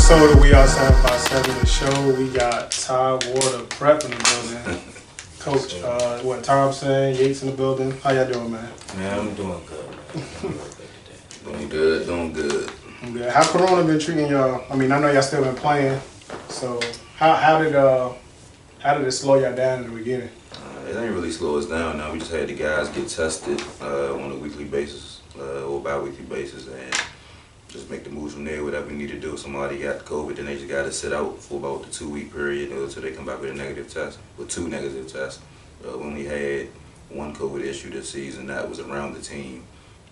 episode of WEARE757, the show. We got Tidewater Prep in the building. Coach, Thompson Yates in the building. How y'all doing, man? Man, I'm doing good, man. Doing good, doing good. Okay. How Corona been treating y'all? I mean, I know y'all still been playing, so how did it slow y'all down in the beginning? It ain't really slow us down now. We just had the guys get tested on a weekly basis or bi-weekly basis, and just make the moves from there, whatever we need to do. If somebody got COVID, then they just got to sit out for about the 2-week period until they come back with a negative test, with 2 negative tests. We only had 1 COVID issue this season. That was around the team,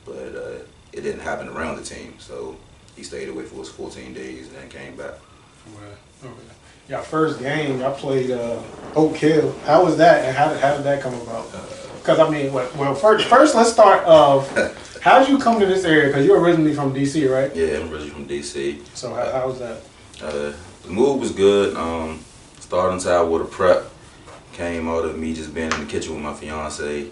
but it didn't happen around the team. So he stayed away for his 14 days and then came back. Okay. Y'all first game, y'all played Oak Hill. How was that, and how did that come about? Because I mean, well, first let's start off. How did you come to this area? Because you're originally from D.C., right? Yeah, I'm originally from D.C. So how was that? The move was good. Starting Tidewater Prep came out of me just being in the kitchen with my fiance,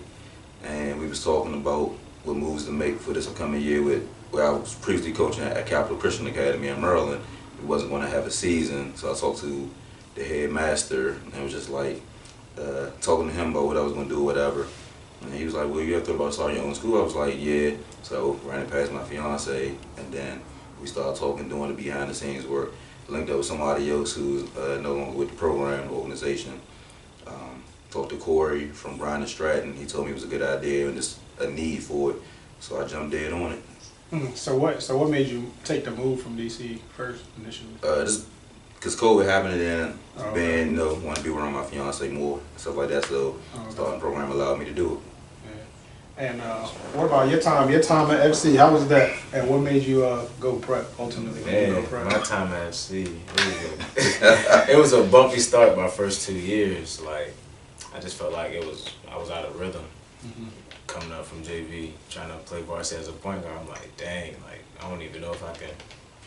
and we was talking about what moves to make for this upcoming year. Where I was previously coaching at Capital Christian Academy in Maryland. We wasn't going to have a season, so I talked to the headmaster and was just like talking to him about what I was going to do, whatever. And he was like, well, you have to thought about starting your own school? I was like, yeah. So ran it past my fiance, and then we started talking, doing the behind the scenes work. Linked up with somebody else who's no longer with the program, the organization. Talked to Corey from Bryan and Stratton. He told me it was a good idea and just a need for it. So I jumped dead on it. So what made you take the move from DC first initially? Just because COVID happened, and then Okay. want to be around my fiance more, stuff like that. So starting the program allowed me to do it. Yeah. And what about your time? Your time at FC, how was that? And what made you go prep ultimately? Man, my time at FC, it was a bumpy start my first 2 years. Like, I just felt like I was out of rhythm. Coming up from JV, trying to play varsity as a point guard, I'm like, dang, like I don't even know if I can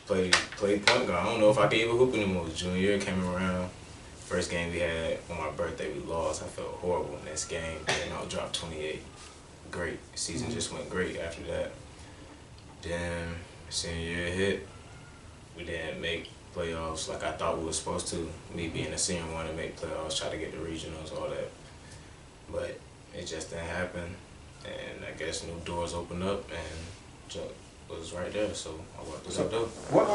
play point guard. I don't know if I can even hoop anymore. Junior year came around, first game we had on my birthday, we lost. I felt horrible in this game. Then I dropped 28. Great, season just went great after that. Then senior year hit, we didn't make playoffs like I thought we were supposed to. Me being a senior, wanted to make playoffs, try to get the regionals, all that, but it just didn't happen. And I guess new doors opened up, and Chuck was right there, so I walked this up though. What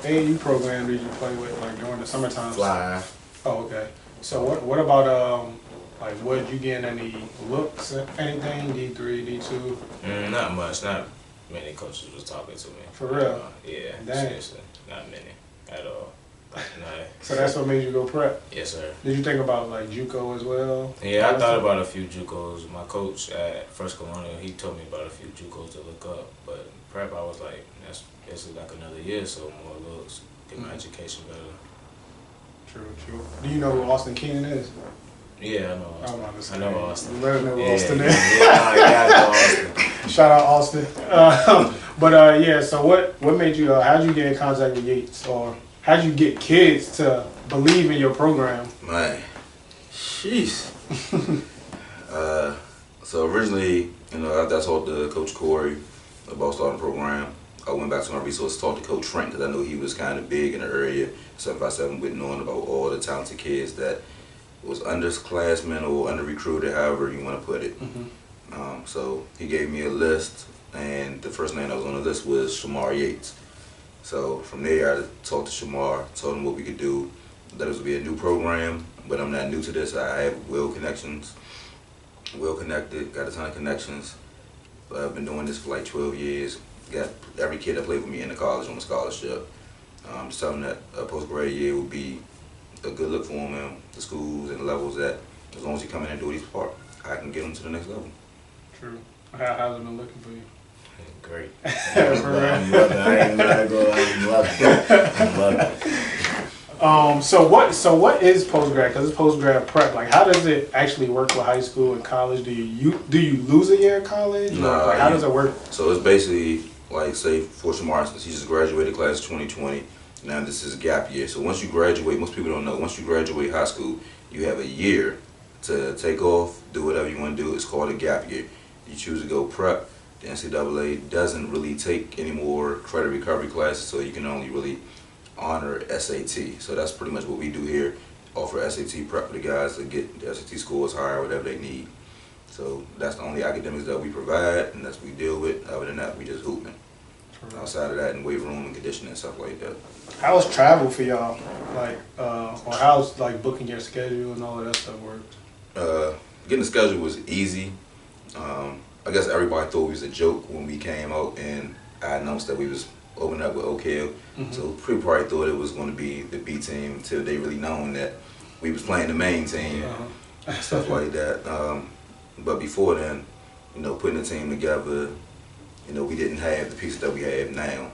AAU program did you play with, like during the summertime? Fly. Oh, okay. So what about like did you get any looks at anything, D3, D2? Not much. Not many coaches was talking to me. For real? Yeah. Dang. Seriously, not many at all. No. So that's what made you go prep? Yes, sir. Did you think about like JUCO as well? Yeah, I thought about a few JUCOs. My coach at First Colonial, he told me about a few JUCOs to look up. But prep, I was like, that's basically like another year, so more looks, get my education better. True. Do you know who Austin Keenan is? Yeah, I know Austin. I know Austin. Let him know who Austin is. I know Austin. Shout out Austin. Yeah. So what made you? How did you get in contact with Yates, or how did you get kids to believe in your program? Man, sheesh. So originally, after I talked to Coach Corey about starting the program, I went back to my resources, talked to Coach Trent, because I knew he was kind of big in the area, 757, with knowing about all the talented kids that was underclassmen or under-recruited, however you want to put it. So he gave me a list, and the first name that was on the list was Shamarr Yates. So from there, I talked to Shamarr, told him what we could do, that it was be a new program, but I'm not new to this. I have well connected, got a ton of connections. I've been doing this for like 12 years. Got every kid that played with me in the college on a scholarship. Just telling them that a post-grad year would be a good look for them in the schools and the levels that, as long as you come in and do these part, I can get them to the next level. True. How's it been looking for you? Great. I'm loving it. So what is post-grad? Because it's post-grad prep. Like, how does it actually work with high school and college? Do you lose a year in college? Nah, like, how does it work? So it's basically like, say for Shamarr, he just graduated class 2020. Now this is a gap year. So once you graduate, most people don't know, once you graduate high school, you have a year to take off, do whatever you want to do. It's called a gap year. You choose to go prep. The NCAA doesn't really take any more credit recovery classes, so you can only really honor SAT. So that's pretty much what we do here. Offer SAT prep for the guys to get the SAT scores higher, whatever they need. So that's the only academics that we provide, and that's what we deal with. Other than that, we just hooping. Outside of that, in weight room and conditioning and stuff like that. How's travel for y'all? Like, or how's like booking your schedule and all of that stuff work? Getting the schedule was easy. I guess everybody thought it was a joke when we came out and I announced that we was opening up with OKL. So people probably thought it was going to be the B team until they really known that we was playing the main team, stuff like that. But before then, you know, putting the team together, you know, we didn't have the pieces that we have now.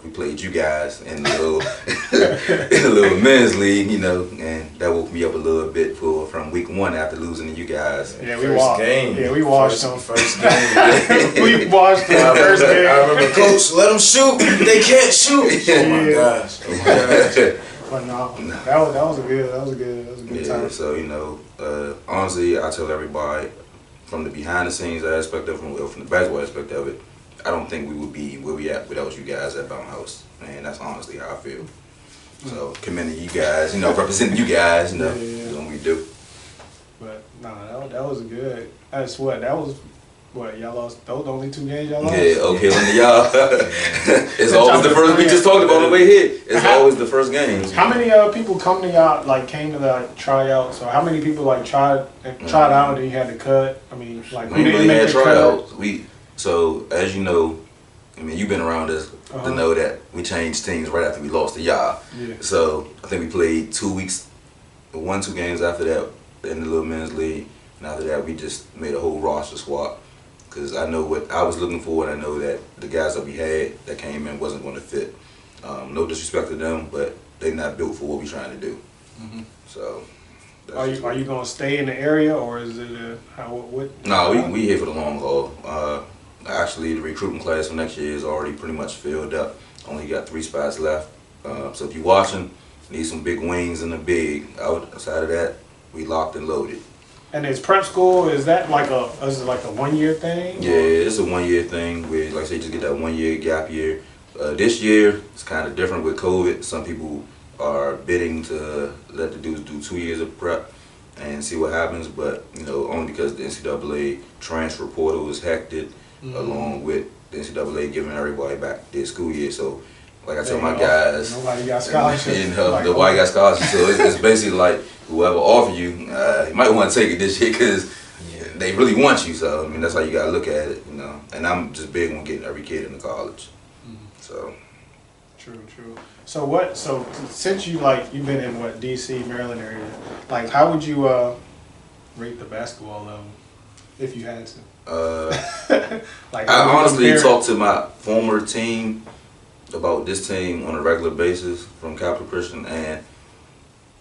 We played you guys in the little in the little men's league, you know, and that woke me up a little bit from week 1 after losing to you guys. Yeah, we watched. Yeah, we watched them first game. we watched them first game. I remember, Coach, let them shoot. They can't shoot. Oh my gosh. Oh my gosh. But no, that was a good time. So you know, honestly, I tell everybody from the behind the scenes aspect of it, from the basketball aspect of it, I don't think we would be where we at without you guys at Bound House, and that's honestly how I feel. So commending you guys, you know, representing you guys, you know, doing what we do. But no, that was good. That's what that was. What y'all lost? Those the only 2 games y'all lost. Yeah, okay, on y'all. It's always the first. We just talked about on the way here. It's always the first game. How many people come to y'all? Like came to the tryouts? So how many people like tried out and you had to cut? I mean, like we really had tryouts. So as you know, I mean, you've been around us to know that we changed teams right after we lost to y'all. Yeah. So I think we played 2 weeks, 1-2 games after that in the little men's league, and after that we just made a whole roster swap. Because I know what I was looking for, and I know that the guys that we had that came in wasn't going to fit. No disrespect to them, but they're not built for what we're trying to do. So. Are you going to stay in the area, or is it what? No, we here for the long haul. Actually, the recruitment class for next year is already pretty much filled up. Only got 3 spots left. So if you're watching, need some big wings in the big. Outside of that, we locked and loaded. And it's prep school. Is that like a 1-year thing? Yeah, it's a 1-year thing. Where, like I say, just get that 1-year gap year. This year, it's kind of different with COVID. Some people are bidding to let the dudes do 2 years of prep and see what happens. But you know, only because the NCAA transfer portal is hectic, along with the NCAA giving everybody back their school year. So, like I tell my guys, nobody got scholarships. You know, nobody got scholarships. So it's basically like whoever offer you, you might want to take it this year because they really want you. So I mean, that's how you gotta look at it, you know. And I'm just big on getting every kid into college. So. True. So since you've been in DC, Maryland area, like how would you rate the basketball level if you had to? Like I honestly talk to my former team about this team on a regular basis from Capital Christian, and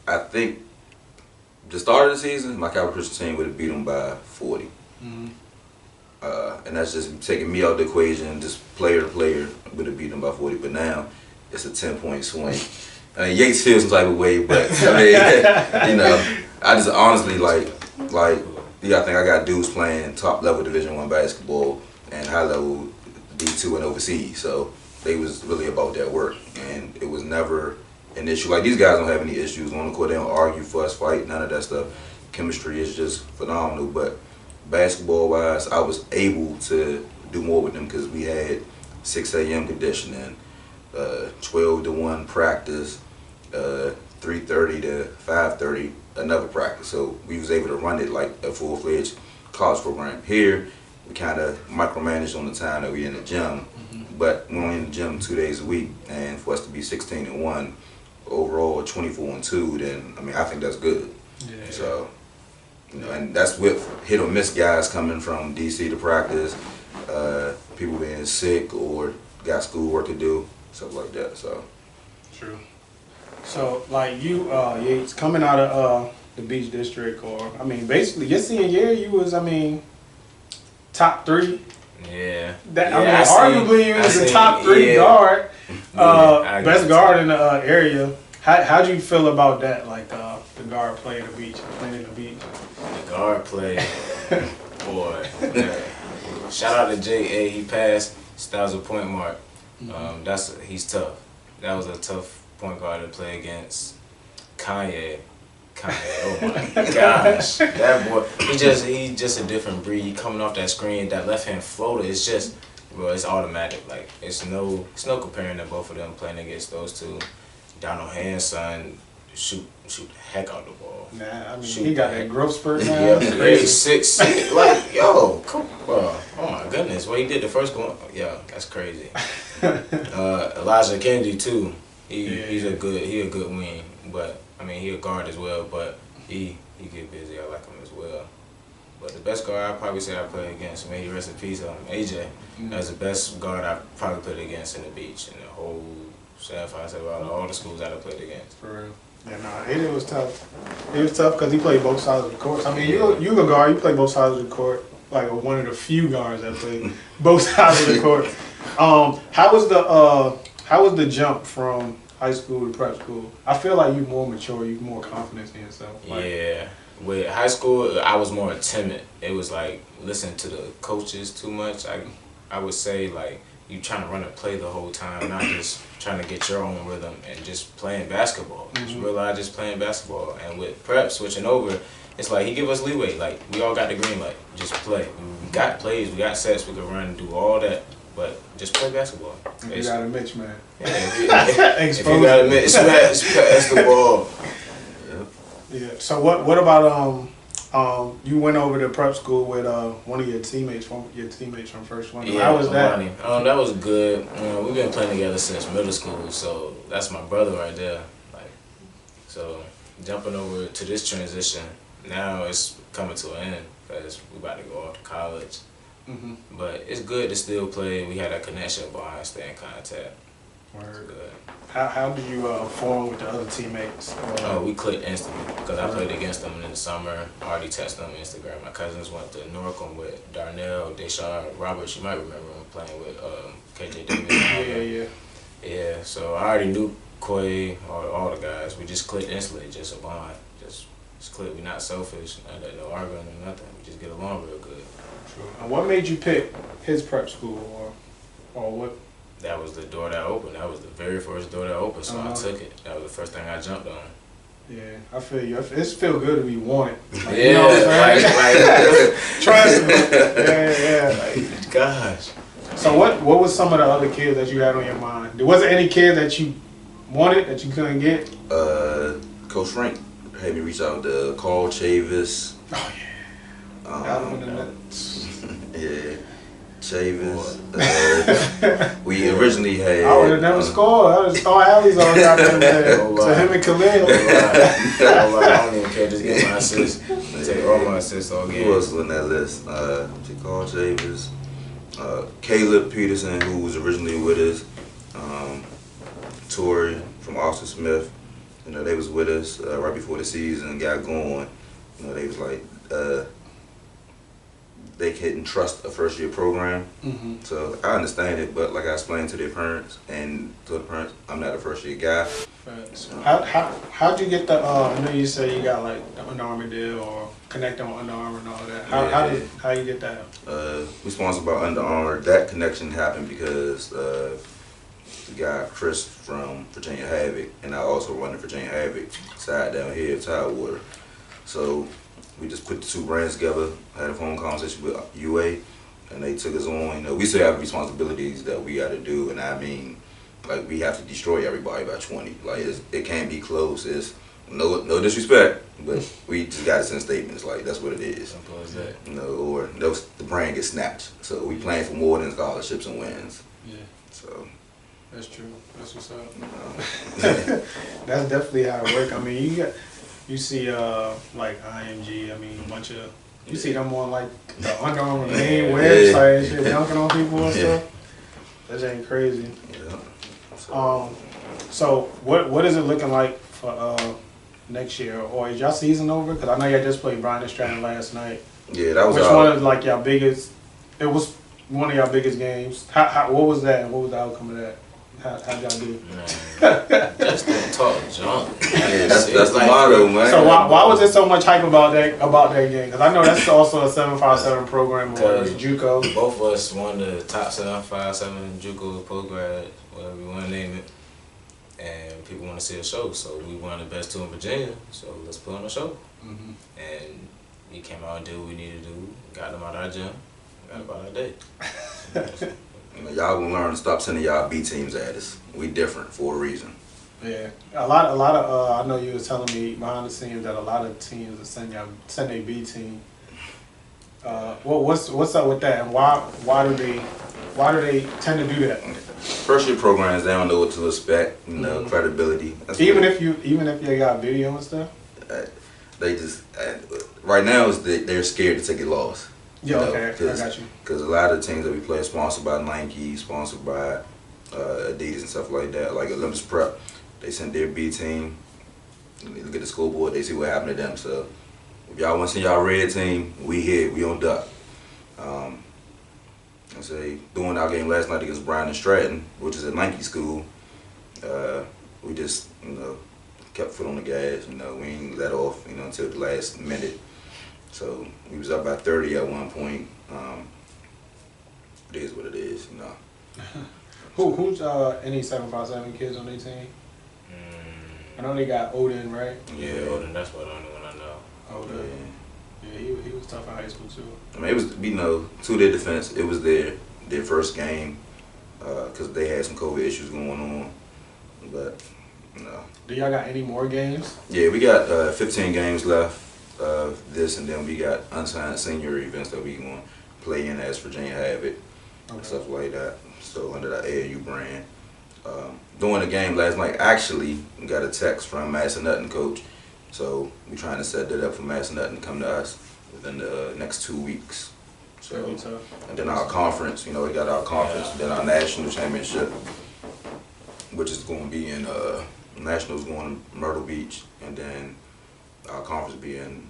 I think the start of the season, my Capital Christian team would have beat them by 40. And that's just taking me out of the equation. Just player to player would have beat them by 40, but now it's a 10-point swing. I mean, Yates feels some type of way, but I mean, you know, I just honestly I think I got dudes playing top level Division I basketball and high level D2 and overseas. So they was really about that work, and it was never an issue. Like these guys don't have any issues on the court. They don't argue, fuss, fight, none of that stuff. Chemistry is just phenomenal. But basketball wise, I was able to do more with them because we had 6 a.m. conditioning, 12 to 1 practice, 3:30 to 5:30 another practice. So we was able to run it like a full-fledged college program. Here, we kind of micromanaged on the time that we in the gym, but we're only in the gym 2 days a week, and for us to be 16-1 overall, 24-2, then I mean I think that's good. Yeah. So. You know, and that's with hit or miss guys coming from DC to practice, people being sick or got schoolwork to do, stuff like that. So true. So like you, Yates, coming out of the Beach District, or I mean, basically your senior year, you was top 3. Yeah. Arguably you was the top 3 guard, best guard in the area. How'd you feel about that? Like the guard play at the beach, playing at the beach. The guard play, boy. Shout out to J.A. He passed. That was a point mark. He's tough. That was a tough point guard to play against Kanye. Oh my gosh, that boy, he just a different breed. He coming off that screen, that left hand floater. It's just, bro, it's automatic. Like it's no comparing the both of them playing against those two. Down on hands, son, shoot the heck out the ball. Nah, I mean Shoot he got the that heck. growth spurt now. Yeah, It's yeah, crazy. 6'6", like yo, come, bro. Oh my goodness, what he did the first one, yeah, that's crazy. Elijah Kennedy too. He's a good wing, but I mean he a guard as well, but he get busy. I like him as well. But the best guard I probably say I played against, may he rest in peace, AJ. That's the best guard I probably played against in the beach in the whole 757 out of all the schools I played against. For real. Yeah, nah, it was tough. It was tough because he played both sides of the court. I mean, you a guard, you play both sides of the court. Like one of the few guards that played both sides of the court. How was the jump from high school to prep school? I feel like you more mature, you more confidence in yourself. Like, yeah. With high school, I was more timid. It was like listening to the coaches too much. I would say like you trying to run a play the whole time, not just trying to get your own rhythm and just playing basketball. Just realize just playing basketball. And with prep switching over, it's like he give us leeway. Like we all got the green light, just play. We got plays, we got sets, we could run and do all that, but just play basketball. you got a Mitch, man. Yeah, if you got a mismatch, pass the ball. Yeah. So what about you went over to prep school with one of your teammates from first one. Yeah, How was that? That was good. We've been playing together since middle school, so that's my brother right there. Like, so jumping over to this transition now, it's coming to an end because we about to go off to college. But it's good to still play. We had a connection bond, stay in contact. It's good. How did you form with the other teammates? We clicked instantly because I played against them in the summer. I already texted them on Instagram. My cousins went to Norcom with Darnell, Deshaun, Roberts. You might remember him playing with KJ Davis. Yeah, so I already knew Quay, all the guys. We just clicked instantly, just a bond. Just click. We're not selfish, no arguing or nothing. We just get along real good. True. And what made you pick his prep school or what? That was the door that opened. That was the very first door that opened, so I took it. That was the first thing I jumped on. Yeah, I feel you. It feel good to be wanted. Like, Yeah, you know what I'm saying? like Trust me. Yeah. like, gosh. So what was some of the other kids that you had on your mind? There wasn't any kid that you wanted that you couldn't get? Coach Frank had me reach out to Carl Chavis. Oh yeah. Yeah. Chavis. We originally had. I would have never scored. I would have thrown alleys on goddamn day. So him and Khalil. I don't even care. Just get my assists. Take all my assists all game. Who else was on that list? Carl Chavis, Caleb Peterson, who was originally with us, Tori from Austin Smith. You know, they was with us right before the season got going. You know, they was like. They couldn't trust a first-year program, so I understand it. But like I explained to their parents and to the parents, I'm not a first-year guy. How'd you get the? I know you say you got like the Under Armour deal or connecting with Under Armour and all that. How you get that? We sponsored by Under Armour. That connection happened because the guy Chris from Virginia Havoc, and I also run the Virginia Havoc side down here at Tidewater. So. We just put the two brands together, had a phone conversation with UA, and they took us on. You know, we still have responsibilities that we got to do, and I mean, like we have to destroy everybody by 20. Like it can't be close. It's no disrespect, but we just got to send statements. Like that's what it is. Simple as that. You know, or the brand gets snatched. So we playing for more than scholarships and wins. Yeah. So. That's true. That's what's up. That's definitely how it works. I mean, you see like IMG, I mean a bunch of you see them on like the Under Armour main website and shit dunking on people and stuff. That ain't crazy. Yeah. So what is it looking like for next year? Or is y'all season over? Because I know y'all just played Bryan and Stratton last night. Yeah, that was Which one of like y'all biggest? It was one of y'all biggest games. What was that? And what was the outcome of that? How'd y'all do? Just don't talk junk. Yeah, that's the motto, man. So why was there so much hype about that game? Because I know that's also a 757 program or JUCO. Both of us won the top 757 JUCO post grad, whatever you want to name it. and people want to see a show. So we one of the best two in Virginia. So let's put on a show. Mm-hmm. And we came out and did what we needed to do. Got them out of our gym. Got about our day. Y'all gonna learn to stop sending y'all B teams at us. We different for a reason. Yeah, a lot of. I know you was telling me behind the scenes that a lot of teams are send a B team. What's up with that, and why do they tend to do that? First year programs, they don't know what to expect. Credibility. Even if you got video and stuff. They just right now is they're scared to take a loss. Yeah, okay, I got you. Because a lot of the teams that we play are sponsored by Nike, sponsored by Adidas and stuff like that. Like Olympus Prep, they send their B team. They look at the scoreboard, they see what happened to them. So if y'all want to see y'all red team, we here, we on duck. I say doing our game last night against Bryan and Stratton, which is a Nike school. We just kept foot on the gas. We ain't let off until the last minute. So we was up by 30 at one point. It is what it is, Who's any 757 kids on their team? I know they got Odin, right? Yeah, Odin. That's what the only one I know. Odin. Yeah, he was tough in high school too. I mean, it was to their defense, it was their first game because they had some COVID issues going on, but Do y'all got any more games? Yeah, we got 15 games left of this, and then we got unsigned senior events that we going to play in as Virginia have it, and stuff like that. So under the AAU brand. During the game last night, actually, we got a text from Madison Nutton coach. So we're trying to set that up for Madison Nutton to come to us within the next 2 weeks. So, and then our conference, we got our conference, then our national championship, which is going to be in nationals going to Myrtle Beach, and then our conference be in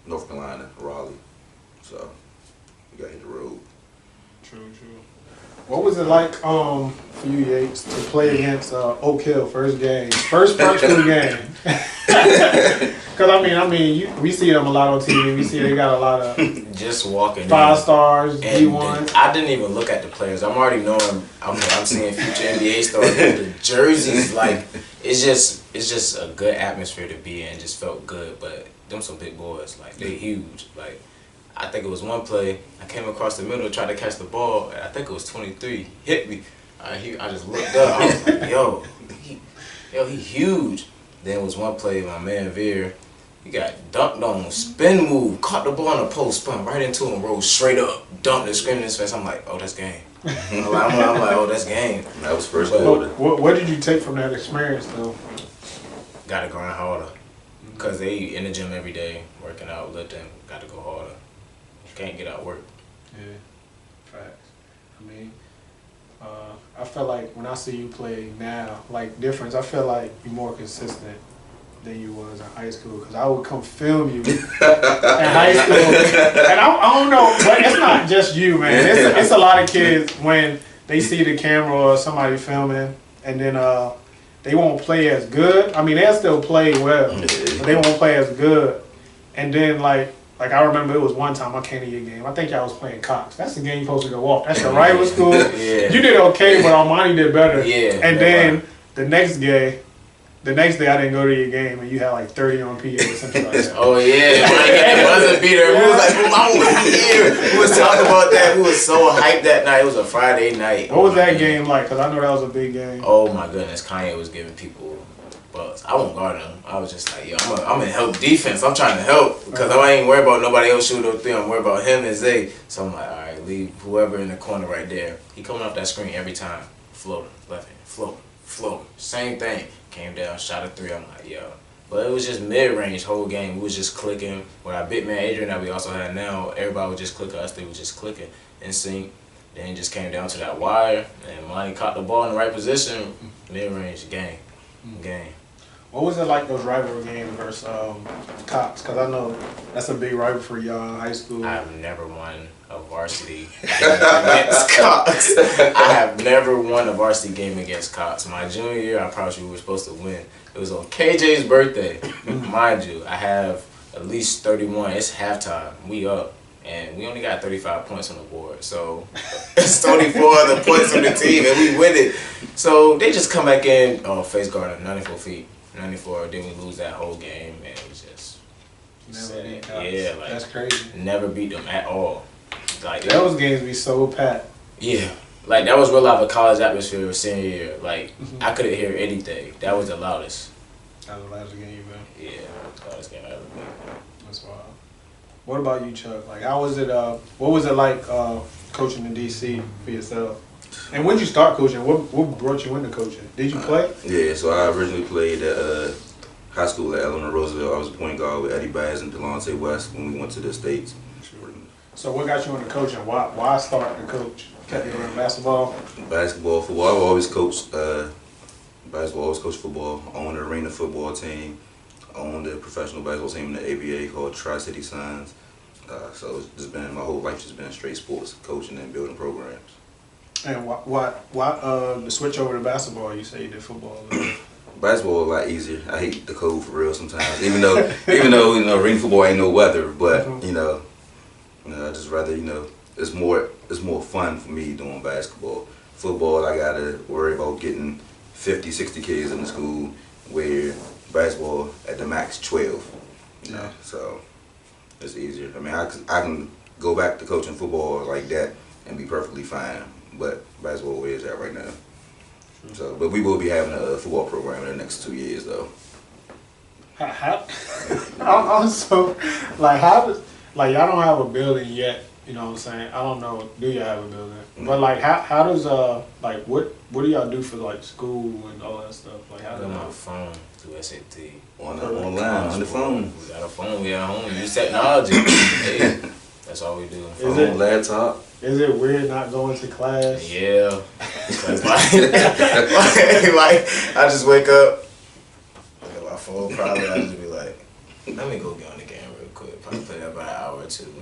North Carolina, Raleigh. So we got to hit the road. True. What was it like for you, Yates, to play against Oak Hill first school game? Because I mean, we see them a lot on TV. We see they got a lot of just walking 5 stars, D1s. I didn't even look at the players. I'm already knowing. I'm seeing future NBA stars. The jerseys, like it's just a good atmosphere to be in. Just felt good. But them some big boys. Like they huge. Like I think it was one play. I came across the middle, tried to catch the ball. And I think it was 23. Hit me. I just looked up. I was like, yo, he huge. Then was one play, my man WEARE, he got dunked on, spin move, caught the ball on the post, spun right into him, rolled straight up, dunked and screamed in his face. I'm like, oh, that's game. I'm like, oh, that's game. That was first quarter. What did you take from that experience, though? Got to grind harder. Because they in the gym every day, working out, lifting, got to go harder. Can't get out work. Yeah, facts. I mean, I feel like when I see you play now, like difference, I feel like you're more consistent than you was in high school. Because I would come film you in high school. And I don't know, but it's not just you, man. It's a lot of kids when they see the camera or somebody filming and then they won't play as good. I mean, they'll still play well, but they won't play as good. And then like I remember it was one time I came to your game. I think y'all was playing Cox. That's the game you're supposed to go off. That's your rival school. Yeah. You did okay, but Armani did better. Yeah. And then the next day I didn't go to your game, and you had like 30 on PA or something like that. Oh yeah, my buzzer beater. We was like, I was here. We was talking about that. We was so hyped that night. It was a Friday night. What was that game like? Because I know that was a big game. Oh my goodness, Kanye was giving people buzz. I won't guard him. I was just like, yo, I'm in help defense. I'm trying to help because I ain't worried about nobody else shooting up 3. I'm worried about him and Zay. So I'm like, all right, leave whoever in the corner right there. He coming off that screen every time. Floater, left hand, floater. Same thing. Came down, shot a 3. I'm like, yo. But it was just mid-range whole game. We was just clicking. With our big man Adrian that we also had now, everybody would just click us. They was just clicking in sync. Then it just came down to that wire, and Monty caught the ball in the right position. Mid-range, game. What was it like those rivalry games versus Cox? Because I know that's a big rival for y'all in high school. I've never won a varsity game against Cox. I have never won a varsity game against Cox. My junior year, I promise you we were supposed to win. It was on KJ's birthday. Mind you, I have at least 31. It's halftime. We up. And we only got 35 points on the board. So it's 24 other points on the team, and we win it. So they just come back in, face guard 94 feet, 94. Then we lose that whole game, and it was just Never beat sad. Cox. Yeah, like That's crazy. never beat them at all. Like Those games be so packed. yeah, like that was real life a college atmosphere senior year. Like I couldn't hear anything. That was the loudest. That was the last game you've been. Yeah, loudest game I ever been. That's wild. What about you, Chuck? Like, how was it? What was it like coaching in DC for yourself? And when did you start coaching? What brought you into coaching? Did you play? Yeah, so I originally played at high school at Eleanor Roosevelt. I was a point guard with Eddie Bass and Delonte West when we went to the States. So what got you into coaching? Why start to coach? Kept you around basketball? Basketball, football. I've always coached basketball, always coached football. Owned the arena football team. Owned a professional basketball team in the ABA called Tri-City Suns. So it's just been, my whole life just been straight sports, coaching and building programs. And why the switch over to basketball? You say you did football. Basketball a lot easier. I hate the cold for real sometimes. Even though you know arena football ain't no weather, but you know I just rather it's more fun for me doing basketball. Football I gotta worry about getting 50, 60 kids in the school, where basketball at the max 12. Yeah. So it's easier. I mean I can go back to coaching football like that and be perfectly fine. But basketball where it's at right now. So, but we will be having a football program in the next 2 years, though. I'm so how does y'all don't have a building yet? You know what I'm saying? I don't know. Do y'all have a building? Mm-hmm. But how does what do y'all do for school and all that stuff? Like how I do got my y'all? phone through SAT. Online, on the phone. We got a phone. We at home. Use technology. Hey, that's all we do. Phone, laptop. Is it weird not going to class? Yeah. like I just wake up, look at my phone. Probably I just be like, let me go get on the game real quick. Probably play that about an hour or two.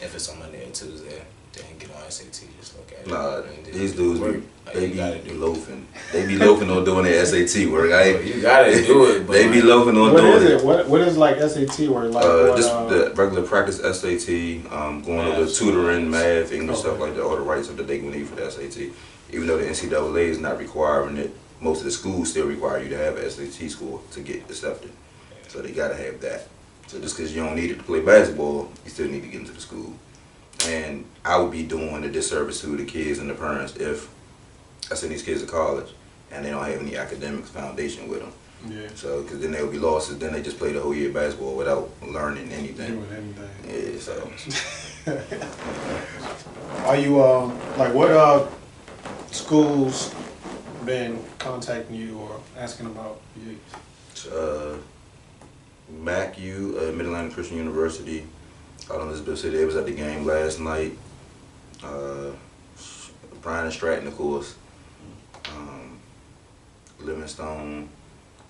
If it's on Monday or Tuesday, then get on SAT. Just look at it. Nah, and then these dudes work. they Like, be loafing. They be loafing on doing their SAT work. You gotta do it. But They be loafing on What doing is it? What is SAT work? just the regular practice SAT, going over tutoring, math, English, stuff like that, all the right stuff that they can need for the SAT. Even though the NCAA is not requiring it, most of the schools still require you to have an SAT score to get accepted. So they gotta have that. So just because you don't need it to play basketball, you still need to get into the school. And I would be doing a disservice to the kids and the parents if I send these kids to college and they don't have any academic foundation with them. Yeah. So, because then they'll be lost, then they just play the whole year of basketball without learning anything. Doing anything. Yeah, so. Are you what schools been contacting you or asking about you? MACU, Mid-Atlantic Christian University, out in Elizabeth City. They was at the game last night. Bryan and Stratton, of course. Livingstone,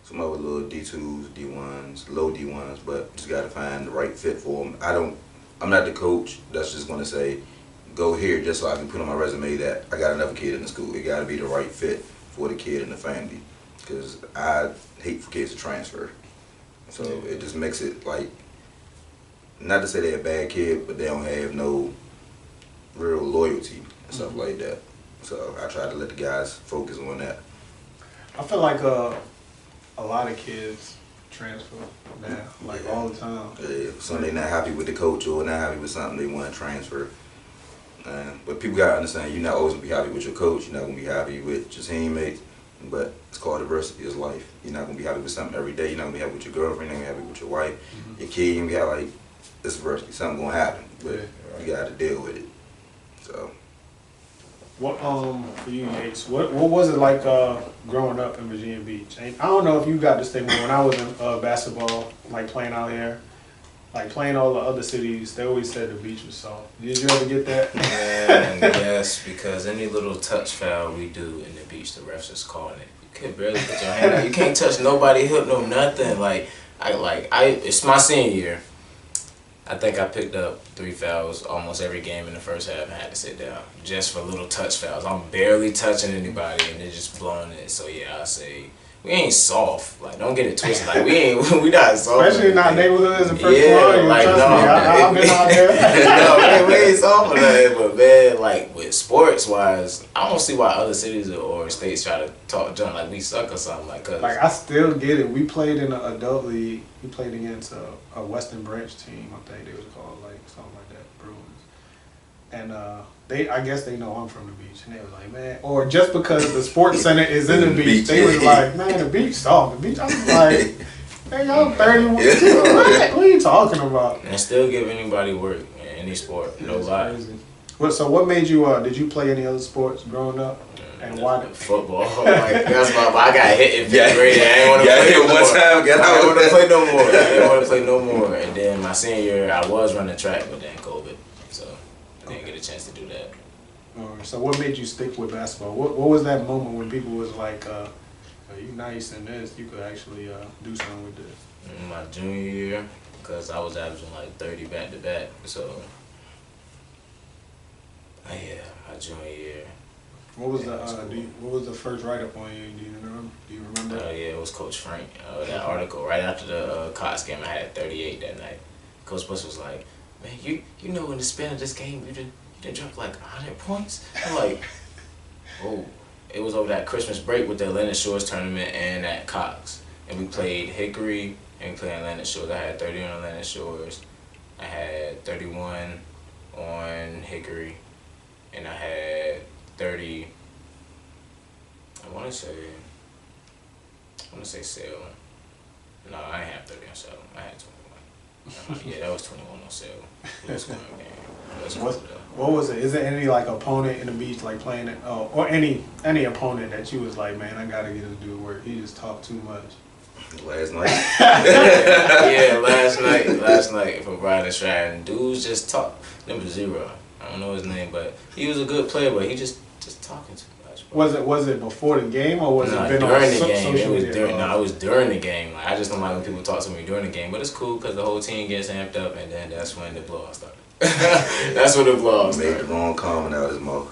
some other little D2s, D1s, low D1s, but just got to find the right fit for them. I'm not the coach that's just going to say, go here just so I can put on my resume that I got another kid in the school. It got to be the right fit for the kid and the family, because I hate for kids to transfer. So it just makes it like, not to say they're a bad kid, but they don't have no real loyalty and stuff like that. So I try to let the guys focus on that. I feel like a lot of kids transfer now, all the time. Yeah, so they're not happy with the coach or not happy with something, they want to transfer. But people gotta understand, you're not always gonna be happy with your coach. You're not gonna be happy with your teammates. But it's called adversity, it's life. You're not gonna be happy with something every day. You're not gonna be happy with your girlfriend. You're not gonna be happy with your wife, your kid. You got it's adversity. Something gonna happen, but you gotta deal with it. So. What for you, Yates? What was it like growing up in Virginia Beach? And I don't know if you got this thing, but when I was in basketball, playing out here, playing all the other cities, they always said the beach was soft. Did you ever get that? Man, yes, because any little touch foul we do in the beach, the refs is calling it. You can barely put your hand out. You can't touch nobody, hip, no nothing. It's my senior year. I think I picked up 3 fouls almost every game in the first half and had to sit down just for little touch fouls. I'm barely touching anybody and they're just blowing it. So yeah, I say we ain't soft. Like, don't get it twisted. Like, we not soft. Especially not neighborhoods and first Yeah, floor. like, Trust no, me, I've been out there. no, man, we ain't soft for that. But man, like with sports wise, I don't see why other cities or states try to talk junk like we suck or something. Like, cause Like, I still get it. We played in an adult league. We played against a Western Branch team. I think they was called like something like that, Bruins. And I guess they know I'm from the beach, and they was like, man, or just because the sports center is in the beach, they was like, man, the beach soft. The beach, I was like, man, y'all 31. What are you talking about? and still give anybody work in any sport, no lie. Well, so what made you? Did you play any other sports growing up? And why? Football. Like, that's why I got hit in 5th grade. I ain't want to Yeah, play no one more. time, get I out. didn't want to play no more. I didn't want to play no more. And then my senior year, I was running track, but then COVID, so I didn't get a chance to do that. So what made you stick with basketball? What was that moment when people was like, you nice in this, you could actually do something with this? In my junior year, because I was averaging like 30 back to back, so yeah, my junior year. What was what was the first write up on you? Do you remember? Yeah, it was Coach Frank. That article right after the Cox game, I had 38 that night. Coach Bush was like, "Man, you know in the span of this game, you didn't drop like 100 points." I'm like, "Oh." It was over that Christmas break with the Atlantic Shores tournament and at Cox, and we played Hickory and we played Atlantic Shores. I had 30 on Atlantic Shores. I had 31 on Hickory, and I had 30. I want to say Salem. No, I didn't have 30 on Salem. I had 21. Yeah, that was 21 on Salem. Low scoring game. What was it? Is there any like opponent in the beach like playing it, or any opponent that you was like, man, I gotta get him to do the work. He just talked too much. Last night. Yeah, last night for Brian Stratton, dudes just talk. Number 0. I don't know his name, but he was a good player, but he just talking too much. Bro. Was it before the game or was it been during on the game? social media? It was during the game. Like, I just don't like when people talk to me during the game, but it's cool because the whole team gets amped up, and then that's when the blowout started. That's when the blowout started. Made the wrong comment out of his mouth.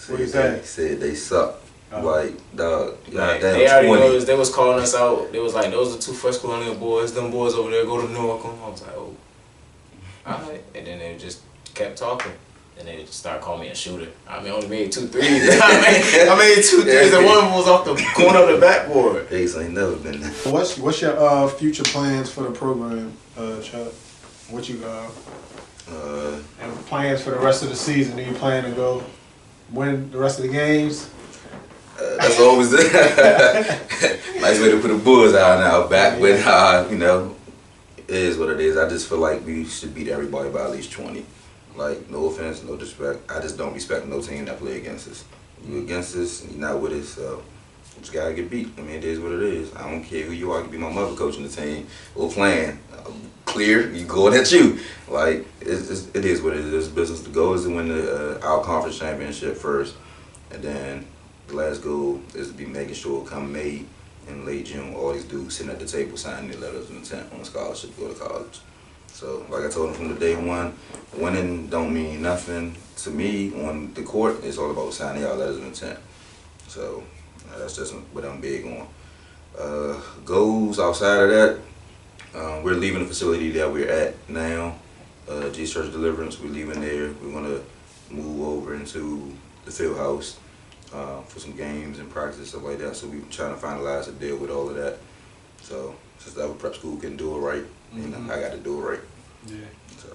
What he say? He said they suck. Like, dog, Like, damn, they already 20. noticed. They was calling us out. They was like, those are 2 First Colonial boys. Them boys over there go to Newark. I was like, oh, all right. And then they just kept talking. And they start calling me a shooter. I mean, I only made 2 threes. I made 2 threes, and one was off the corner of the backboard. Ace ain't never been there. What's your future plans for the program, Chuck? What you and plans for the rest of the season? Do you plan to go win the rest of the games? That's always the nice way to put a buzz out now. Back with it is what it is. I just feel like we should beat everybody by at least 20. Like, no offense, no disrespect. I just don't respect no team that play against us. You against us, you're not with us, so you just gotta get beat. I mean, it is what it is. I don't care who you are. I could be my mother coaching the team or playing. Clear, you going at you. Like, it is what it is. It's business. The goal is to win our conference championship first, and then the last goal is to be making sure come May in late June, all these dudes sitting at the table signing their letters of intent on a scholarship to go to college. So, like I told them from the day one, winning don't mean nothing to me on the court. It's all about signing our letters of intent. So, that's just what I'm big on. Goals outside of that, we're leaving the facility that we're at now, G-Church Deliverance. We're leaving there. We're going to move over into the field house for some games and practice, stuff like that. So we're trying to finalize a deal with all of that. So, since that prep school couldn't do it right, I got to do it right. Yeah. So,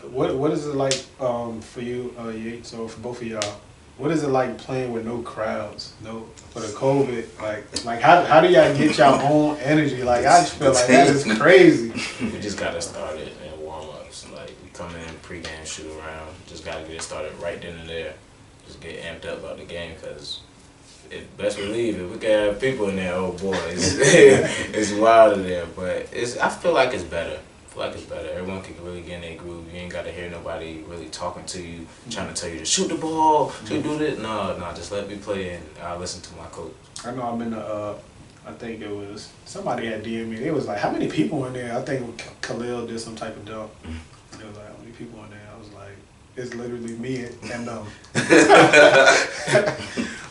what is it like for you, Yates, or for both of y'all? What is it like playing with no crowds, for the COVID? Like how do y'all get your own energy? Like, I just feel like that is crazy. We just gotta start it in warm-ups. Like, we come in pre-game, shoot around. Just gotta get it started right then and there. Just get amped up about the game, because best believe if we can have people in there, oh boy, it's wild in there. But I feel like it's better. Everyone can really get in their groove. You ain't got to hear nobody really talking to you, trying to tell you to shoot the ball, to do this. No, just let me play and I'll listen to my coach. I know I'm in the, I think it was, somebody had DM me. It was like, how many people in there? I think Khalil did some type of dunk. It was like, how many people in there? I was like, it's literally me and them.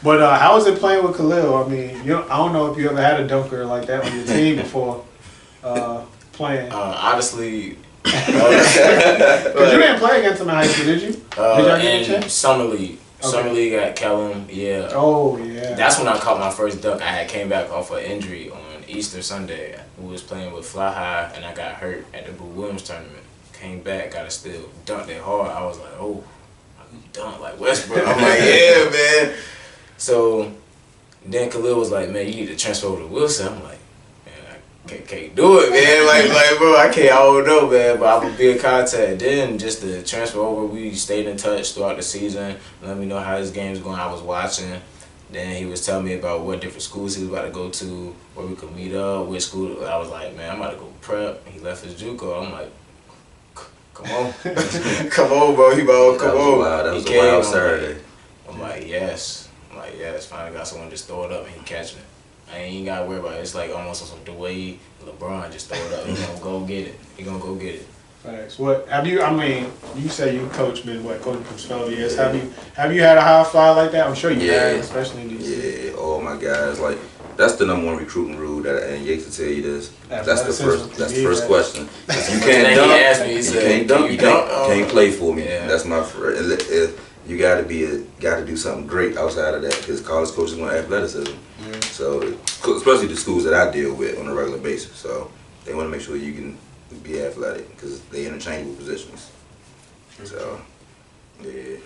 But how was it playing with Khalil? I mean, I don't know if you ever had a dunker like that on your team before playing. Honestly, Because you didn't play against him in high school, did you? Did y'all get a in chance? summer league. Okay. Summer league at Kellum, yeah. Oh, yeah. That's when I caught my first dunk. I had came back off an injury on Easter Sunday. We was playing with Fly High, and I got hurt at the Boo Williams tournament. Came back, got a steal, dunked it hard. I was like, oh, I can dunk like Westbrook. I'm like, yeah, man. So then Khalil was like, man, you need to transfer over to Wilson. I'm like, man, I can't do it, man. Like, bro, I don't know, man. But I'm gonna be in contact. Then just to transfer over, we stayed in touch throughout the season. Let me know how his game's going. I was watching. Then he was telling me about what different schools he was about to go to, where we could meet up, which school. I was like, man, I'm about to go prep. He left his JUCO. I'm like, come on, come on, bro. He about come on. That was a wild Saturday. I'm like, yes. Finally got someone just throw it up and he catching it. I ain't gotta worry about it. It's like almost on some Dwayne, LeBron just throw it up. He gonna go get it. He gonna go get it. Thanks. What have you? I mean, you say you coached coaching for 12 years. Have you had a high fly like that? I'm sure you have, especially in DC. Yeah, all my guys, like that's the number one recruiting rule and Yates will tell you this. That's the first question. If you can't dunk, you can't play for me. Yeah. That's my first. You gotta do something great outside of that because college coaches want athleticism. Yeah. So especially the schools that I deal with on a regular basis. So they want to make sure you can be athletic because they interchangeable positions. So yeah.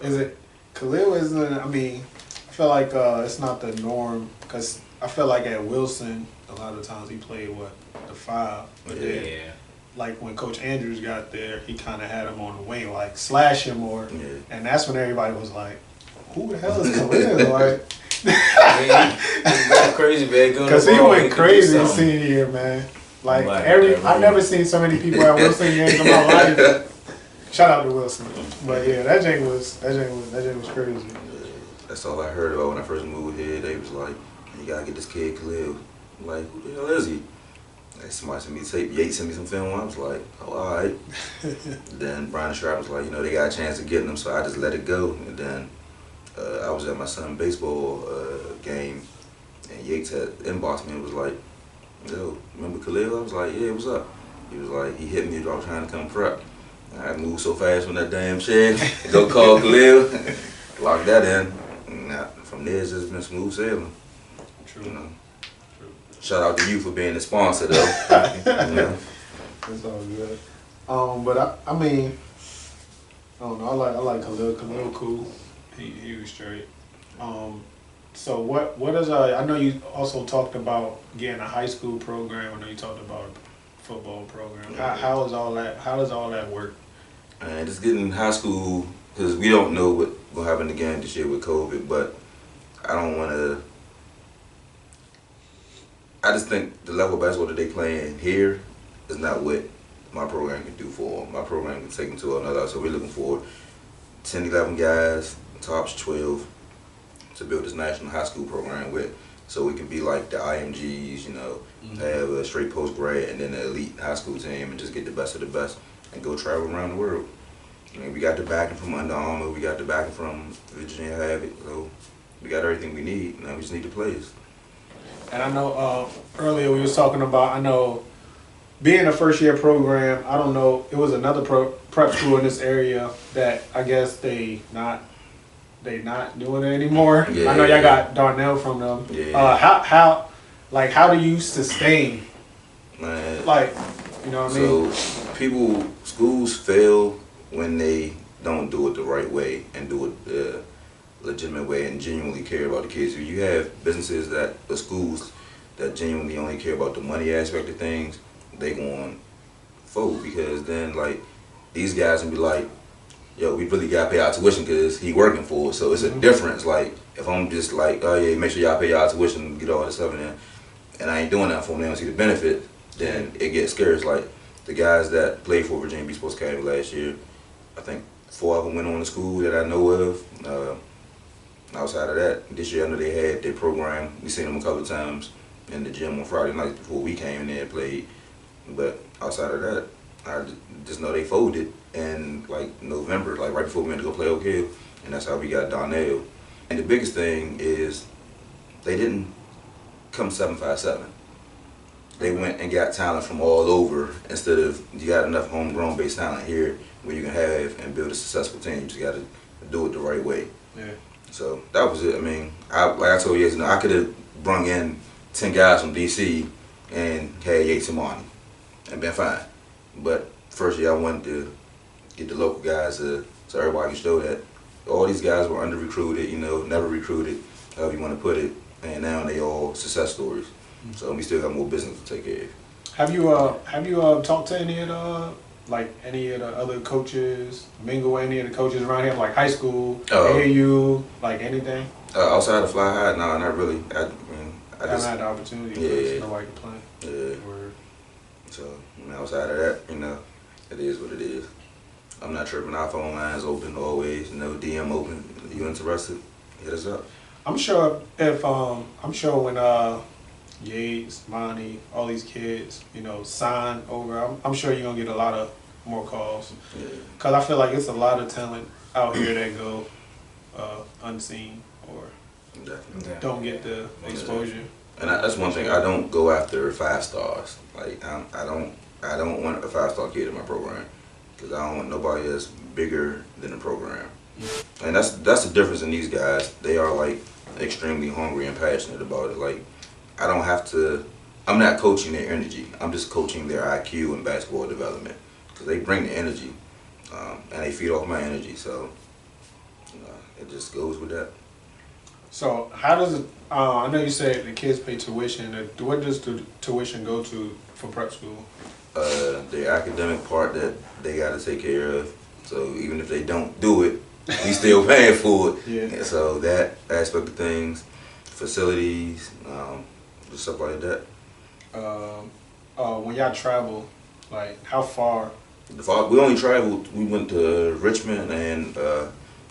Is it Khalil? Isn't? I mean, I feel like it's not the norm because I feel like at Wilson a lot of times he played the 5. But then, like when Coach Andrews got there, he kind of had him on the wing, like slash him more, and that's when everybody was like, "Who the hell is Khalil?" Like, he's going crazy, man. Because he went crazy his senior year, man. Like I've never seen so many people at Wilson games in my life. Shout out to Wilson, but yeah, that jank was crazy. That's all I heard about when I first moved here. They was like, "You gotta get this kid Khalil." I'm like, who the hell is he? Like somebody sent me tape. Yates sent me some film. I was like, oh, all right. Then Brian Sharp was like, they got a chance of getting him, so I just let it go. And then I was at my son's baseball game, and Yates had inboxed me and was like, yo, remember Khalil? I was like, yeah, what's up? He was like, he hit me while I was trying to come prep. And I moved so fast from that damn shed. Go call Khalil. Lock that in. And from there, it's just been smooth sailing. True. Shout out to you for being the sponsor, though. It's all good. But I mean, I don't know. I like Khalil. Khalil cool. He was straight. So what is I know you also talked about getting a high school program. I know you talked about a football program. How is all that? How does all that work? And just getting high school because we don't know what will happen again this year with COVID. But I don't want to. I just think the level of basketball that they playing here is not what my program can do for them. My program can take them to another. So we're looking for 10, 11 guys, tops 12, to build this national high school program with. So we can be like the IMGs, have a straight post grad and then an elite high school team and just get the best of the best and go travel around the world. I mean, we got the backing from Under Armour, we got the backing from Virginia Havoc, so we got everything we need. Now we just need the players. And I know earlier we was talking about, being a first year program, I don't know, it was another prep school in this area that I guess they not doing it anymore. Yeah. I know y'all got Darnell from them. Yeah. How do you sustain? Man. Like, you know what I mean? So schools fail when they don't do it the right way and do it the legitimate way and genuinely care about the kids. If you have businesses or schools that genuinely only care about the money aspect of things, they going to fold because then like these guys will be like, yo, we really got to pay our tuition because he working for us. So it's a difference. Like if I'm just like, oh yeah, make sure y'all pay y'all tuition and get all this stuff in there, and I ain't doing that for them, they don't see the benefit, then it gets scarce. Like the guys that played for Virginia Beach Sports Academy last year, I think 4 of them went on to school that I know of. Outside of that, this year I know they had their program. We seen them a couple of times in the gym on Friday night before we came in there and played. But outside of that, I just know they folded in like November, like right before we went to go play Oak Hill, and that's how we got Darnell. And the biggest thing is they didn't come 757. They went and got talent from all over instead of you got enough homegrown based talent here where you can have and build a successful team. You just got to do it the right way. Yeah. So that was it. I mean, like I told you, I could have brung in 10 guys from DC and had Yates and Marnie and been fine. But first year I wanted to get the local guys so everybody could show that all these guys were under recruited, never recruited, however you want to put it, and now they all success stories. So we still got more business to take care of. Have you talked to any of the other coaches, mingle with any of the coaches around here, like high school, AAU, like anything? Outside of Fly High, no, not really. I haven't had the opportunity. Yeah. Nobody can play. Yeah. So outside of that, it is what it is. I'm not tripping. Our phone lines open always. DM open. You interested? Hit us up. I'm sure when Yates, Monty, all these kids, sign over, I'm sure you're gonna get a lot of more calls. Yeah. Cause I feel like it's a lot of talent out here that go unseen or Definitely. don't get the exposure. And that's one thing. I don't go after 5 stars. Like I don't want a 5-star kid in my program because I don't want nobody that's bigger than the program. And that's the difference in these guys. They are like extremely hungry and passionate about it. Like I don't have to. I'm not coaching their energy. I'm just coaching their IQ and basketball development because they bring the energy and they feed off my energy. So it just goes with that. So how does it? I know you said the kids pay tuition. What does the tuition go to for prep school? The academic part that they got to take care of. So even if they don't do it, we still paying for it. Yeah. So that aspect of things, facilities, just stuff like that. When y'all travel, like how far? We only traveled. We went to Richmond and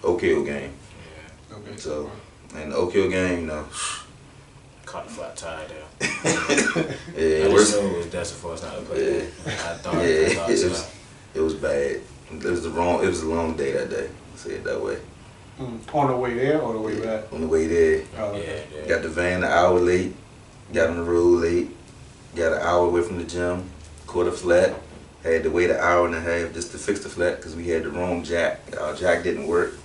Oak Hill game. Yeah. Okay. So and the Oak Hill game, Caught a flat tire there. yeah, I just knew it was destined for us not to play. Yeah. I thought it was bad. It was a long day that day. Say it that way. On the way there or the way back? On the way there, Yeah. got the van an hour late. Got on the road late. Got an hour away from the gym. Caught a flat. Had to wait an hour and a half just to fix the flat because we had the wrong jack. Our jack didn't work.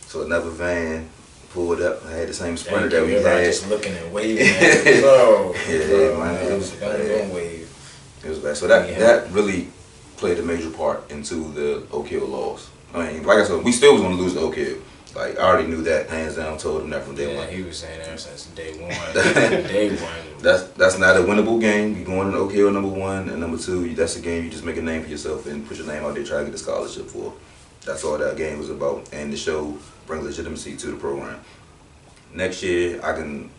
So another van pulled up. I had the same sprinter that we had. Just looking and waving. Man, it was bad. It was bad. So that really played a major part into the Oak Hill loss. I mean, like I said, we still was going to lose the Oak Hill. Like, I already knew that, hands down, told him that from day one. He was saying ever since day one. Day one. That's not a winnable game. You're going to Oak Hill, number 1, and number 2, that's a game you just make a name for yourself and put your name out there, try to get a scholarship for. That's all that game was about, and the show bring legitimacy to the program. Next year, I can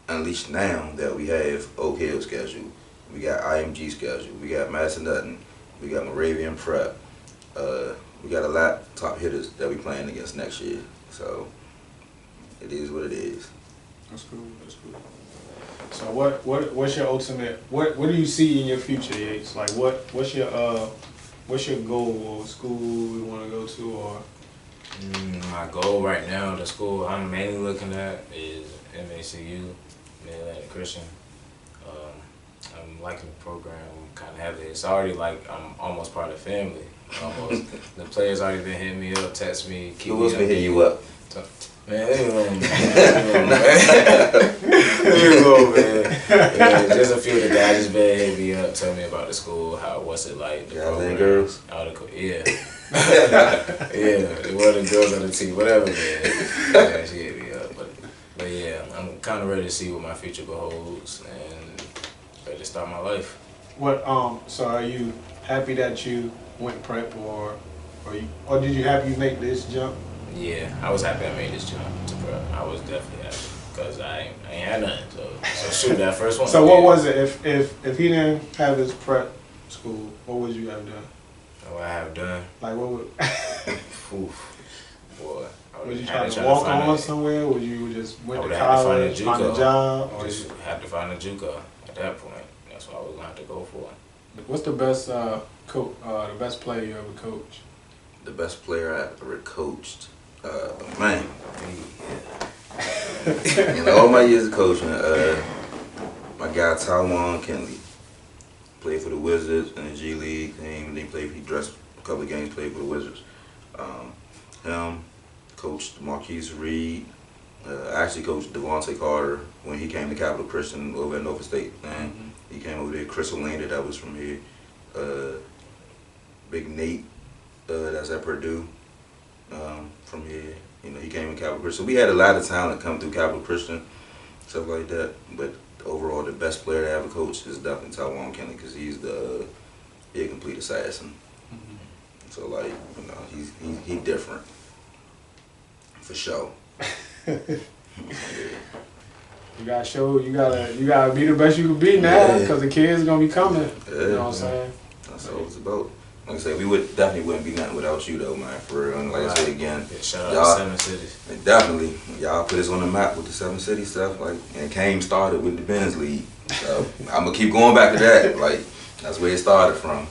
unleash now that we have Oak Hill schedule. We got IMG schedule. We got Madison Dutton. We got Moravian Prep. We got a lot of top hitters that we playing against next year. So it is what it is. That's cool. That's cool. So what's your ultimate? What do you see in your future, Yates? Like what's your goal or school you want to go to or? My goal right now, the school I'm mainly looking at is MACU, Mid-Atlantic Christian. I'm liking the program kind of heavily. It's already like I'm almost part of the family. Almost. The players already been hitting me up, text me, keep Who else been hitting you up? Man, leave me alone, man. Yeah, just a few of the guys just been hitting me up, telling me about the school, what's it like, the program. Girls? Yeah. Yeah, one of the girls on the team, whatever, man. Yeah, she hit me up. But yeah, I'm kind of ready to see what my future beholds and ready to start my life. So are you happy that you went prep or did you have you make this jump? Yeah, I was happy I made this jump to prep. I was definitely happy because I ain't had nothing. So shoot that first one. So what was it if he didn't have his prep school? What would you have done? What I have done? Like what would? Boy, would you try to walk on somewhere? Would you just went to college, find a job? Or just have to find a JUCO at that point. That's what I was gonna have to go for. What's the best the best player you ever coached? The best player I ever coached. Man, in all my years of coaching, my guy Taiwan Kenley played for the Wizards in the G League team. He dressed a couple of games, played for the Wizards. Him, coached Marquise Reed. I actually coached Devontae Carter when he came to Capital Christian over at Nova State. And he came over there. Chris Olanda, that was from here. Big Nate, that's at Purdue, from here. You know, he came in Capital Christian. So we had a lot of talent come through Capital Christian, stuff like that. But overall, the best player to ever coach is definitely Taiwan Kenley because he's a complete assassin. So like, you know, he's different for sure. You gotta show, you gotta be the best you can be now, because the kids gonna be coming. You know what I'm saying? That's all it's about. Like I said, we definitely wouldn't be nothing without you though, man. For real. And like I said again, shout out to 7 Cities. Definitely, y'all put us on the map with the 7 City stuff. Like, and Came started with the Benz League. So I'm gonna keep going back to that. Like, that's where it started from.